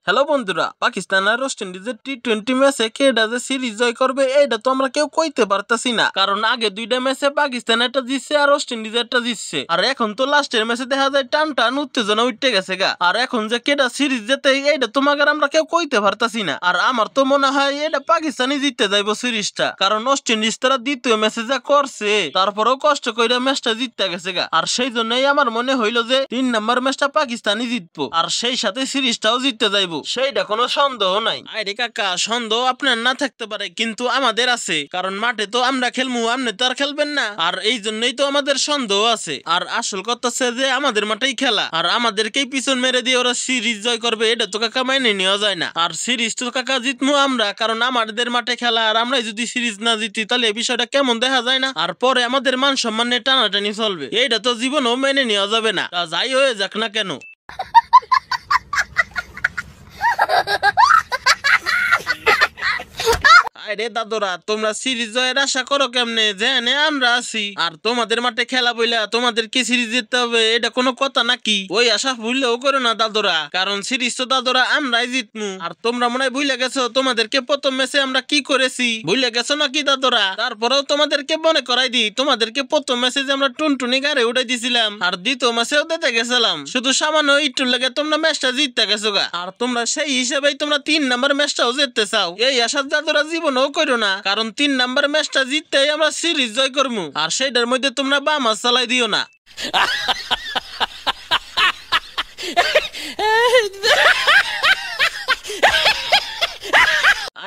Hello বন্ধুরা, পাকিস্তান আর West ইন্ডিজের টি-20 ম্যাচে কেডা যে সিরিজ জয় করবে এইটা তো আমরা কেউ কইতে পারতাছি না, কারণ আগে দুইটা ম্যাচে পাকিস্তান একটা জিতছে আর ওয়েস্ট ইন্ডিজ একটা জিতছে। আর এখন তো লাস্টের ম্যাচে দেখা যায় টান টান উত্তেজনা উঠতে গেছে গা। আর এখন যে কেডা সিরিজ জেতে এইটা তোমাকে আমরা কেউ কইতে পারতাছি না। আর আমার তো মনে হয় এটা পাকিস্তানই জিততে যাইব সিরিজটা, কারণ ওয়েস্ট ইন্ডিজ তারা দ্বিতীয় ম্যাচে যা করছে তারপরেও কষ্ট কইরা ম্যাচটা জিততে গেছে গা। আর সেই জন্যই আমার মনে হইলো যে 3 নম্বর ম্যাচটা পাকিস্তানই জিতবো আর সেই সাথে সিরিজটাও জিততে যাইব, সেইটা কোনো সন্দেহ নাই। আরে কাকা, সন্দেহ আপনার না থাকতে পারে কিন্তু আমাদের আছে, কারণ মাঠে তো আমরা খেলবো, আপনি তো আর খেলবেন না। আর এই জন্যই তো আমাদের সন্দেহ আছে। আর আসল কথা হচ্ছে যে আমাদের মাঠেই খেলা, আর আমাদেরকেই পিছন মেরে দিয়ে ওরা সিরিজ জয় করবে এটা তো কাকা মাইনে নেওয়া যায় না। আর সিরিজ তো কাকা জিতবো আমরা, কারণ আমাদের মাঠে খেলা, আর আমরাই যদি সিরিজ না জিতি তাহলে এই বিষয়টা কেমন দেখা যায় না। আর পরে আমাদের মান সম্মান নিয়ে টানাটানি চলবে, এইটা তো জীবনেও মেনে নেওয়া যাবে না, যাই হয়ে যাক না কেন। আরে দাদুরা, তোমরা সিরিজ জয়ের আশা করো কেমনে, জেনে আমরা আছি। আর তোমাদের মাঠে খেলা বইলা তোমাদের কি সিরিজ জিততে হবে এটা কোনো কথা নাকি? ওই আশা ভুললেও করো না দাদুরা, কারণ সিরিজ তো দাদুরা আমরাই জিতমু। আর তোমরা মনে হয় ভুলে গেছো তোমাদেরকে প্রথম ম্যাচে আমরা কি করেছি, ভুলে গেছো নাকি দাদুরা? তারপরেও তোমাদেরকে মনে করাই দিই, তোমাদেরকে প্রথম ম্যাচে যে আমরা টুনটুনি গাড়ি উঠাই দিছিলাম, আর দ্বিতীয় ম্যাচেও দিতে গেছিলাম, শুধু সামান্য একটু লাগে তোমরা ম্যাচটা জিততে গেছো গা। আর তোমরা সেই হিসেবেই তোমরা 3 নম্বর ম্যাচটাও জিততে চাও, এই আশা দাদুরা জীবন করো না, কারণ 3 নম্বর ম্যাচটা জিততেই আমরা সিরিজ জয় করবো। আর সেইটার মধ্যে তোমরা বাম হাত চালাই দিও না।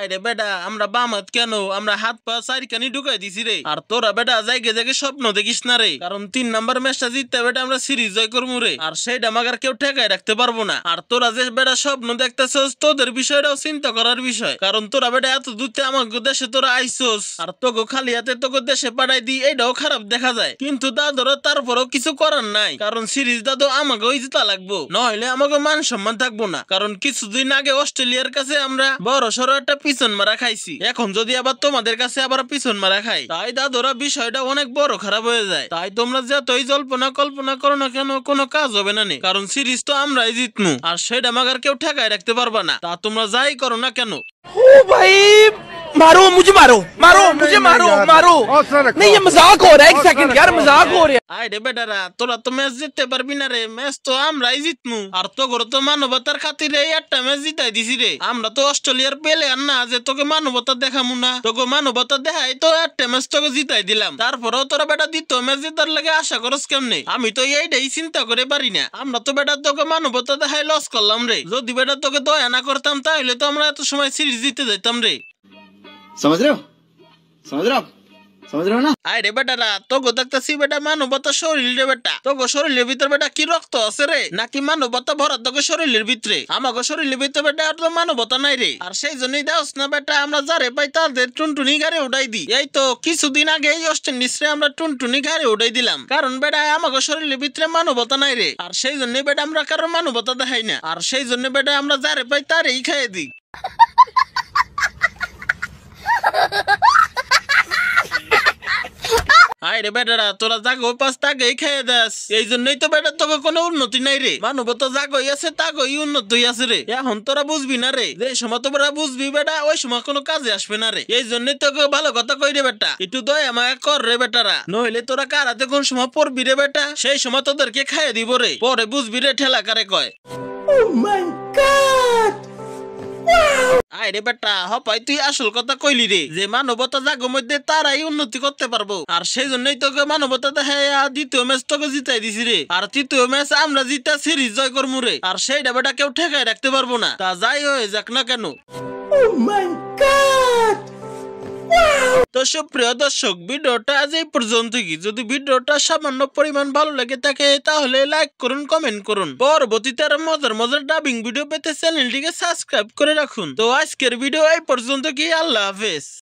আরে বেটা, আমরা বাম হাত কেন, আমরা হাত পা চারিখানি ঢুকাই দিছি রে। আর তোরা বেটা জায়গায় জায়গায় স্বপ্ন দেখিস না রে, কারণ 3 নম্বর ম্যাচটা জিততে বেটা আমরা সিরিজ জয় করবো রে। আর সেইটা আমাকে কেউ ঠেকাই রাখতে পারবো না। আর তোরা যে বেটা স্বপ্ন দেখতেছস, তোদের বিষয়টাও চিন্তা করার বিষয়, কারণ তোরা বেটা এত দূরতে আমাকে দেশে তোরা আইসোস, আর তোকে খালি হাতে তোকে দেশে পাঠাই দি, এইটাও খারাপ দেখা যায়। কিন্তু দাদুরা তারপরেও কিছু করার নাই, কারণ সিরিজ দাদু আমাকেও জিতা লাগবো, নইলে আমাকে মান সম্মান থাকবো না। কারণ কিছুদিন আগে অস্ট্রেলিয়ার কাছে আমরা বড় সড়ো একটা পিছন মারা খাইছি, এখন যদি আবার তোমাদের কাছে আবার পিছন মারা খাই, তাই দাদুরা বিষয়টা অনেক বড় খারাপ হয়ে যায়। তাই তোমরা যতই জল্পনা কল্পনা করো না কেন, কোনো কাজ হবে না, কারণ সিরিজ তো আমরাই জিতমু, আর সেটা আমাকে কেউ ঠেকায় রাখতে পারবা না, তা তোমরা যাই করো না কেন। ओ भाई मारो मुझे, मारो मुझे, मारो नहीं, ये मजाक हो रहा है, एक सेकंड यार, मजाक हो रहा है। আরে বেটারা, তোরা তো ম্যাচ জিততে পারবি না রে, ম্যাচ তো আমরাই জিতমু। আর তোর তো মানবতার খাতিরে একটা ম্যাচ জিতাই দিছি রে। আমরা তো অস্ট্রেলিয়ার প্লেয়ার না যে তোকে মানবতা দেখামু না, তোকে মানবতা দেখাই তো একটা ম্যাচ তোকে জিতাই দিলাম। তারপরেও তোরা বেটা দ্বিতীয় ম্যাচ জিতার লাগে আশা করস কেমনে? আমি তো এইটাই চিন্তা করে পারি না। আমরা তো বেটা তোকে মানবতা দেখাই লস করলাম রে, যদি বেটা তোকে দয়া না করতাম তাহলে তো আমরা এত সময় সিরিজ জিতে যেতাম রে। समझ रहे हो समझ रहे हो ना? আরে বেটারা, তোকে দেখতেছি বেটা মানবতা শরীর রে বেটা, তোকে শরীরের ভিতরে বেটা কি রক্ত আছে রে, নাকি মানবতা ভরা তোকে শরীরের ভিতরে? আমাকে শরীরের ভিতরে বেটা আর তো মানবতা নাই রে। আর সেই জন্যই দেওস না বেটা, আমরা যারে পাই তাদের টুনটুনি গাড়ি উঠাই দিই। এই তো কিছুদিন আগে এই ওয়েস্ট ইন্ডিজে আমরা টুনটুনি গাড়ি উঠাই দিলাম, কারণ বেটা আমাকে শরীরের ভিতরে মানবতা নাই রে। আর সেই জন্য বেটা আমরা কারোর মানবতা দেখাই না, আর সেই জন্য বেটা আমরা যারে পাই তারেই খাইয়ে দিই। আরে বেটারা, তোরা জাগো পাস তাকেই খেয়ে দাস, এই জন্যই তো বেটা তোকে কোনো উন্নতি নাই রে। মানবতা জাগই আছে তাগই উন্নতি আছে রে। এখন তোরা বুঝবি না রে, যে সময় তোরা বুঝবি বেটা ওই সময় কোনো কাজে আসবে না রে। এই জন্যই তোকে ভালো কথা কই রে বেটা, একটু দয়া মায়া কর রে বেটারা, নইলে তোরা কারাতে কোন সময় পড়বি রে বেটা, সেই সময় তোদেরকে খাইয়ে দিব রে, পরে বুঝবি রে ঠেলা কারে কয়। আরে বেটা, হপাই তুই আসল কথা কইলি রে, যে মানবতা জাগো মধ্যে তারাই উন্নতি করতে পারবো। আর সেই জন্যই তোকে মানবতা দেখায় দ্বিতীয় ম্যাচ তোকে জিতাই দিছি রে। আর তৃতীয় ম্যাচ আমরা জিতা সিরিজ জয় করবো রে, আর সেইটা বেটা কেউ ঠেকাই রাখতে পারবো না, তা যাই হয়ে যাক না কেন। তো সুপ্রিয় দর্শক, ভিডিওটা আজ এই পর্যন্তই। যদি ভিডিওটা সামান্য পরিমাণ ভালো লাগে থাকে তাহলে লাইক করুন, কমেন্ট করুন। পরবর্তীতে আরো মজার মজার ডাবিং ভিডিও পেতে চ্যানেলটিকে সাবস্ক্রাইব করে রাখুন। তো আজকের ভিডিও এই পর্যন্ত কি, আল্লাহ হাফেজ।